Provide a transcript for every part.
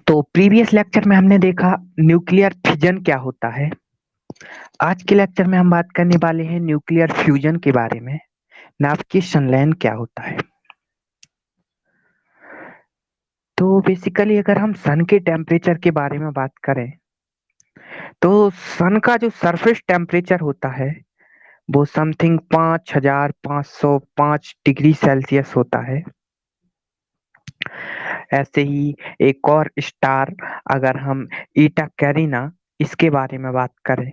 तो previous lecture में हमने देखा न्यूक्लियर फिजन क्या होता है। आज के लेक्चर में हम बात करने वाले हैं न्यूक्लियर फ्यूजन के बारे में। नाभिकीय संलयन क्या होता है। तो बेसिकली अगर हम सन के टेम्परेचर के बारे में बात करें तो सन का जो सरफेस टेम्परेचर होता है वो समथिंग 5505 डिग्री सेल्सियस होता है। ऐसे ही एक और स्टार अगर हम ईटा कैरिना इसके बारे में बात करें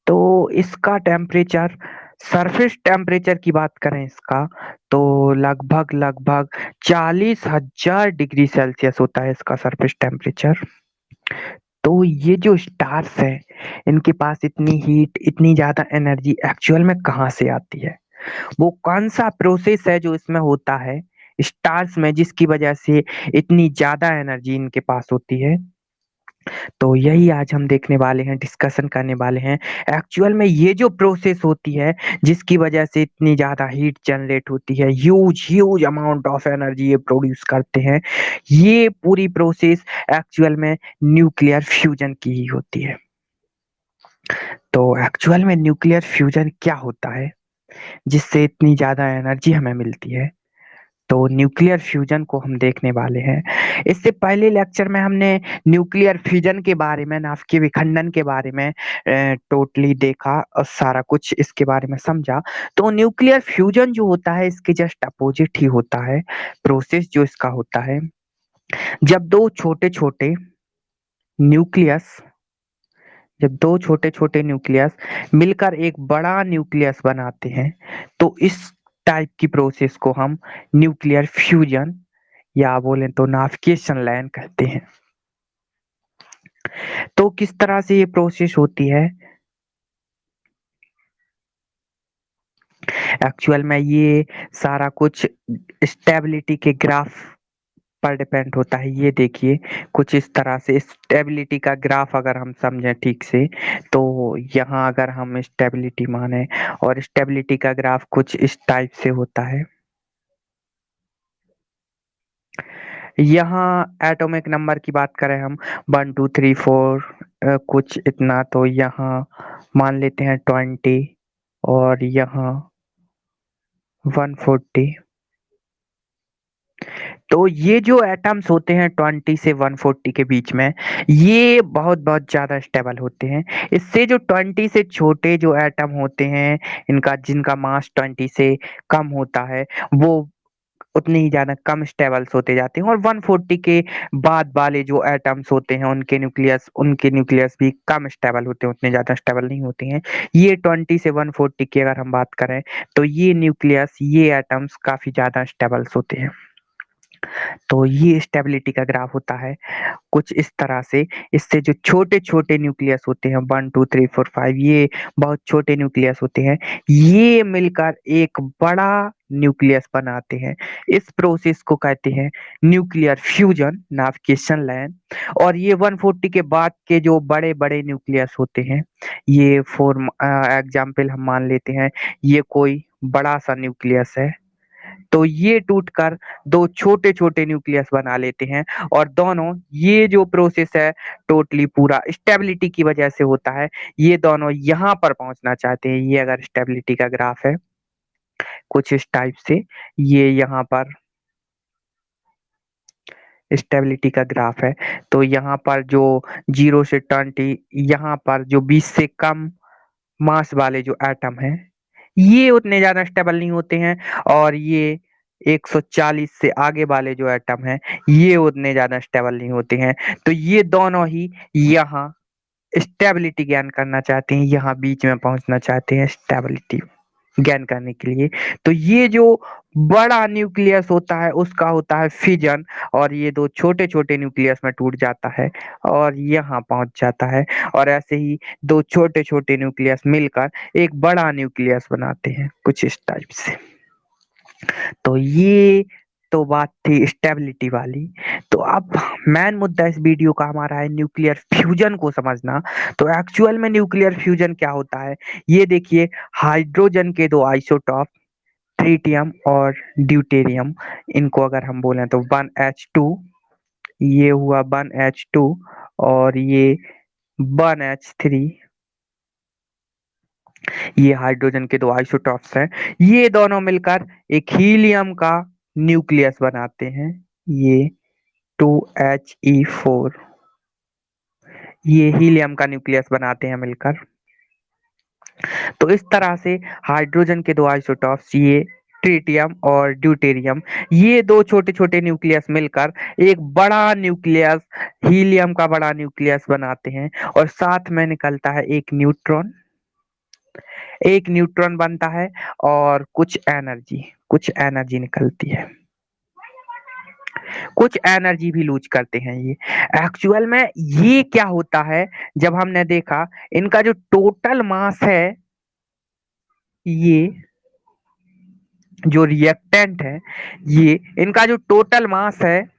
तो इसका टेम्परेचर सरफेस टेम्परेचर की बात करें इसका तो लगभग लगभग 40,000 डिग्री सेल्सियस होता है इसका सरफेस टेम्परेचर। तो ये जो स्टार्स है इनके पास इतनी हीट इतनी ज्यादा एनर्जी एक्चुअल में कहाँ से आती है। वो कौन सा प्रोसेस है जो इसमें होता है स्टार्स में जिसकी वजह से इतनी ज्यादा एनर्जी इनके पास होती है। तो यही आज हम देखने वाले हैं डिस्कशन करने वाले हैं। एक्चुअल में ये जो प्रोसेस होती है जिसकी वजह से इतनी ज्यादा हीट जनरेट होती है huge huge amount of energy ये प्रोड्यूस करते हैं। ये पूरी प्रोसेस एक्चुअल में न्यूक्लियर फ्यूजन की ही होती है। तो एक्चुअल में न्यूक्लियर फ्यूजन क्या होता है जिससे इतनी ज्यादा एनर्जी हमें मिलती है। तो न्यूक्लियर फ्यूजन को हम देखने वाले हैं। इससे पहले लेक्चर में हमने न्यूक्लियर फ्यूजन के बारे में नाभिकीय विखंडन के बारे में टोटली देखा और सारा कुछ इसके बारे में समझा। तो न्यूक्लियर फ्यूजन जो होता है इसके जस्ट अपोजिट ही होता है। प्रोसेस जो इसका होता है जब दो छोटे छोटे न्यूक्लियस जब दो छोटे छोटे न्यूक्लियस मिलकर एक बड़ा न्यूक्लियस बनाते हैं तो इस टाइप की प्रोसेस को हम न्यूक्लियर फ्यूजन या बोले तो नाभिकीय संलयन कहते हैं। तो किस तरह से ये प्रोसेस होती है एक्चुअल में ये सारा कुछ स्टेबिलिटी के ग्राफ पर डिपेंड होता है। ये देखिए कुछ इस तरह से स्टेबिलिटी का ग्राफ अगर हम समझें ठीक से तो यहाँ अगर हम स्टेबिलिटी माने और स्टेबिलिटी का ग्राफ कुछ इस टाइप से होता है। यहाँ एटॉमिक नंबर की बात करें हम 1 2 3 4 कुछ इतना तो यहाँ मान लेते हैं 20 और यहाँ 140। तो ये जो एटम्स होते हैं 20 से 140 के बीच में ये बहुत बहुत ज्यादा स्टेबल होते हैं। इससे जो 20 से छोटे जो एटम होते हैं इनका जिनका मास 20 से कम होता है वो उतने ही ज्यादा कम स्टेबल्स होते जाते हैं और 140 के बाद वाले जो एटम्स होते हैं उनके न्यूक्लियस भी कम स्टेबल होते हैं उतने ज्यादा स्टेबल नहीं होते हैं। ये 20 से 140 की अगर हम बात करें तो ये न्यूक्लियस ये एटम्स काफी ज्यादा स्टेबल्स होते हैं। तो ये स्टेबिलिटी का ग्राफ होता है कुछ इस तरह से। इससे जो छोटे छोटे न्यूक्लियस होते हैं 1 2 3 4 5 ये बहुत छोटे न्यूक्लियस होते हैं ये मिलकर एक बड़ा न्यूक्लियस बनाते हैं। इस प्रोसेस को कहते हैं न्यूक्लियर फ्यूजन नाभिकीय संलयन। और ये 140 के बाद के जो बड़े बड़े न्यूक्लियस होते हैं ये फॉर एग्जाम्पल हम मान लेते हैं ये कोई बड़ा सा न्यूक्लियस है तो ये टूटकर दो छोटे छोटे न्यूक्लियस बना लेते हैं। और दोनों ये जो प्रोसेस है टोटली पूरा स्टेबिलिटी की वजह से होता है। ये दोनों यहाँ पर पहुंचना चाहते हैं। ये अगर स्टेबिलिटी का ग्राफ है कुछ इस टाइप से ये यहाँ पर स्टेबिलिटी का ग्राफ है। तो यहाँ पर जो 0 से 20 यहाँ पर जो 20 से कम मास वाले जो एटम हैं ये उतने ज्यादा स्टेबल नहीं होते हैं। और ये 140 से आगे वाले जो एटम हैं ये उतने ज्यादा स्टेबल नहीं होते हैं। तो ये दोनों ही यहाँ स्टेबिलिटी गेन करना चाहते हैं यहाँ बीच में पहुंचना चाहते हैं स्टेबिलिटी गेन करने के लिए। तो ये जो बड़ा न्यूक्लियस होता है उसका होता है फिजन और ये दो छोटे छोटे न्यूक्लियस में टूट जाता है और यहाँ पहुंच जाता है। और ऐसे ही दो छोटे छोटे न्यूक्लियस मिलकर एक बड़ा न्यूक्लियस बनाते हैं कुछ इस टाइप से। तो ये तो बात थी स्टेबिलिटी वाली। तो अब मेन मुद्दा इस वीडियो का हमारा है न्यूक्लियर फ्यूजन को समझना। तो एक्चुअल में न्यूक्लियर फ्यूजन क्या होता है ये देखिए। हाइड्रोजन के दो आइसोटॉप ट्रिटियम और ड्यूटेरियम इनको अगर हम बोलें तो 1H2 ये हुआ 1H2 और ये 1H3। ये हाइड्रोजन के दो आइसोटॉप्स हैं। ये दोनों मिलकर एक हीलियम का न्यूक्लियस बनाते हैं। ये 2He4, ये हीलियम का न्यूक्लियस बनाते हैं मिलकर। तो इस तरह से हाइड्रोजन के दो आइसोटॉप्स, ये ट्रिटियम और ड्यूटेरियम, ये दो छोटे छोटे न्यूक्लियस मिलकर एक बड़ा न्यूक्लियस, हीलियम का बड़ा न्यूक्लियस बनाते हैं। और साथ में निकलता है एक न्यूट्रॉन, एक न्यूट्रॉन बनता है और कुछ एनर्जी निकलती है, कुछ एनर्जी भी लूज करते हैं ये। एक्चुअल में ये क्या होता है, जब हमने देखा इनका जो टोटल मास है, ये जो रिएक्टेंट है, ये इनका जो टोटल मास है,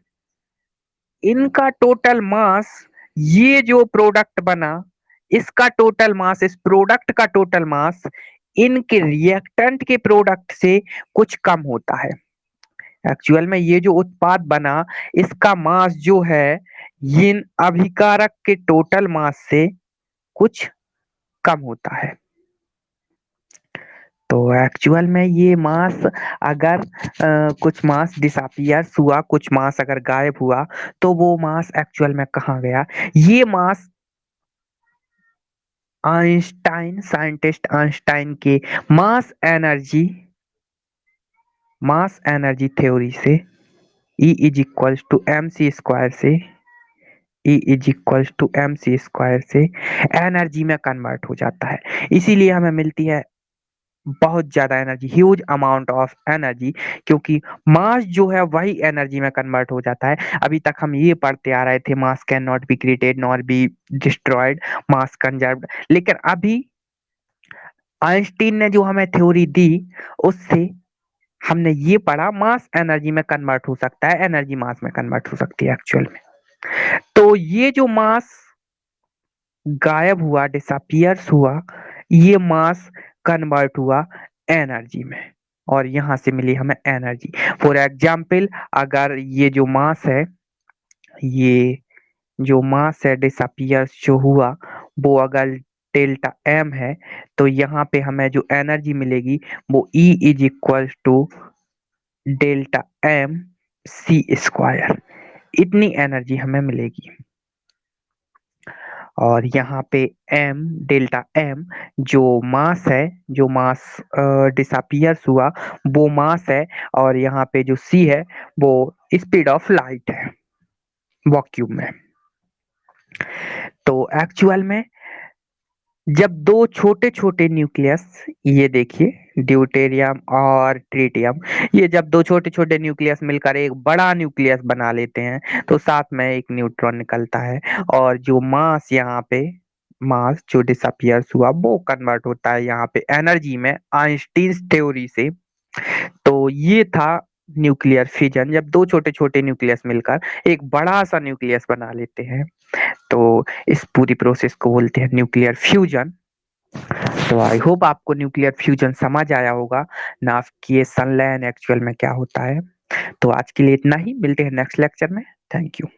इनका टोटल मास, ये जो प्रोडक्ट बना, इसका टोटल मास, इस प्रोडक्ट का टोटल मास इनके रिएक्टेंट के प्रोडक्ट से कुछ कम होता है। एक्चुअल में ये जो उत्पाद बना, इसका मास जो है इन अभिकारक के टोटल मास से कुछ कम होता है। तो एक्चुअल में ये मास अगर कुछ मास डिसअपियर्स हुआ, कुछ मास अगर गायब हुआ, तो वो मास एक्चुअल में कहाँ गया? ये मास आइंस्टाइन, साइंटिस्ट आइंस्टाइन के मास एनर्जी थ्योरी से, E is equals to M C square से, E is equals to M C square से एनर्जी में कन्वर्ट हो जाता है। इसीलिए हमें मिलती है बहुत ज्यादा energy, huge amount of energy, क्योंकि मास जो है वही एनर्जी में कन्वर्ट हो जाता है। अभी तक हम ये पढ़ते आ रहे थे मास can not be created nor be destroyed, mass conserved. लेकिन अभी आइंस्टीन ने जो हमें थ्योरी दी, उससे हमने ये पढ़ा मास एनर्जी में कन्वर्ट हो सकता है, एनर्जी मास में कन्वर्ट हो सकती है एक्चुअल में। तो ये जो मास गायब हुआ, डिसअपियर्स हुआ, ये मास कन्वर्ट हुआ एनर्जी में, और यहां से मिली हमें एनर्जी। फॉर एग्जाम्पल, अगर ये जो मास है, ये जो मास है डिसअपियर्स जो हुआ, वो अगर डेल्टा एम है, तो यहाँ पे हमें जो एनर्जी मिलेगी वो E is equal to delta M C square, इतनी एनर्जी हमें मिलेगी। और यहाँ पे एम, डेल्टा एम जो मास है, जो मास डिसअपियर्स हुआ, वो मास है। और यहाँ पे जो सी है वो स्पीड ऑफ लाइट है वैक्यूम में। तो एक्चुअल में जब दो छोटे छोटे न्यूक्लियस, ये देखिए ड्यूटेरियम और ट्रिटियम, ये जब दो छोटे छोटे न्यूक्लियस मिलकर एक बड़ा न्यूक्लियस बना लेते हैं, तो साथ में एक न्यूट्रॉन निकलता है। और जो मास यहाँ पे, मास जो डिसअपियर्स हुआ, वो कन्वर्ट होता है यहाँ पे एनर्जी में, आइंस्टीन थ्योरी से। तो ये था न्यूक्लियर फिजन, जब दो छोटे छोटे न्यूक्लियस मिलकर एक बड़ा सा न्यूक्लियस बना लेते हैं। तो इस पूरी प्रोसेस को बोलते हैं न्यूक्लियर फ्यूजन। तो आई होप आपको न्यूक्लियर फ्यूजन समझ आया होगा ना, कि ये सनलाइन एक्चुअल में क्या होता है। तो आज के लिए इतना ही, मिलते हैं नेक्स्ट लेक्चर में। Thank you.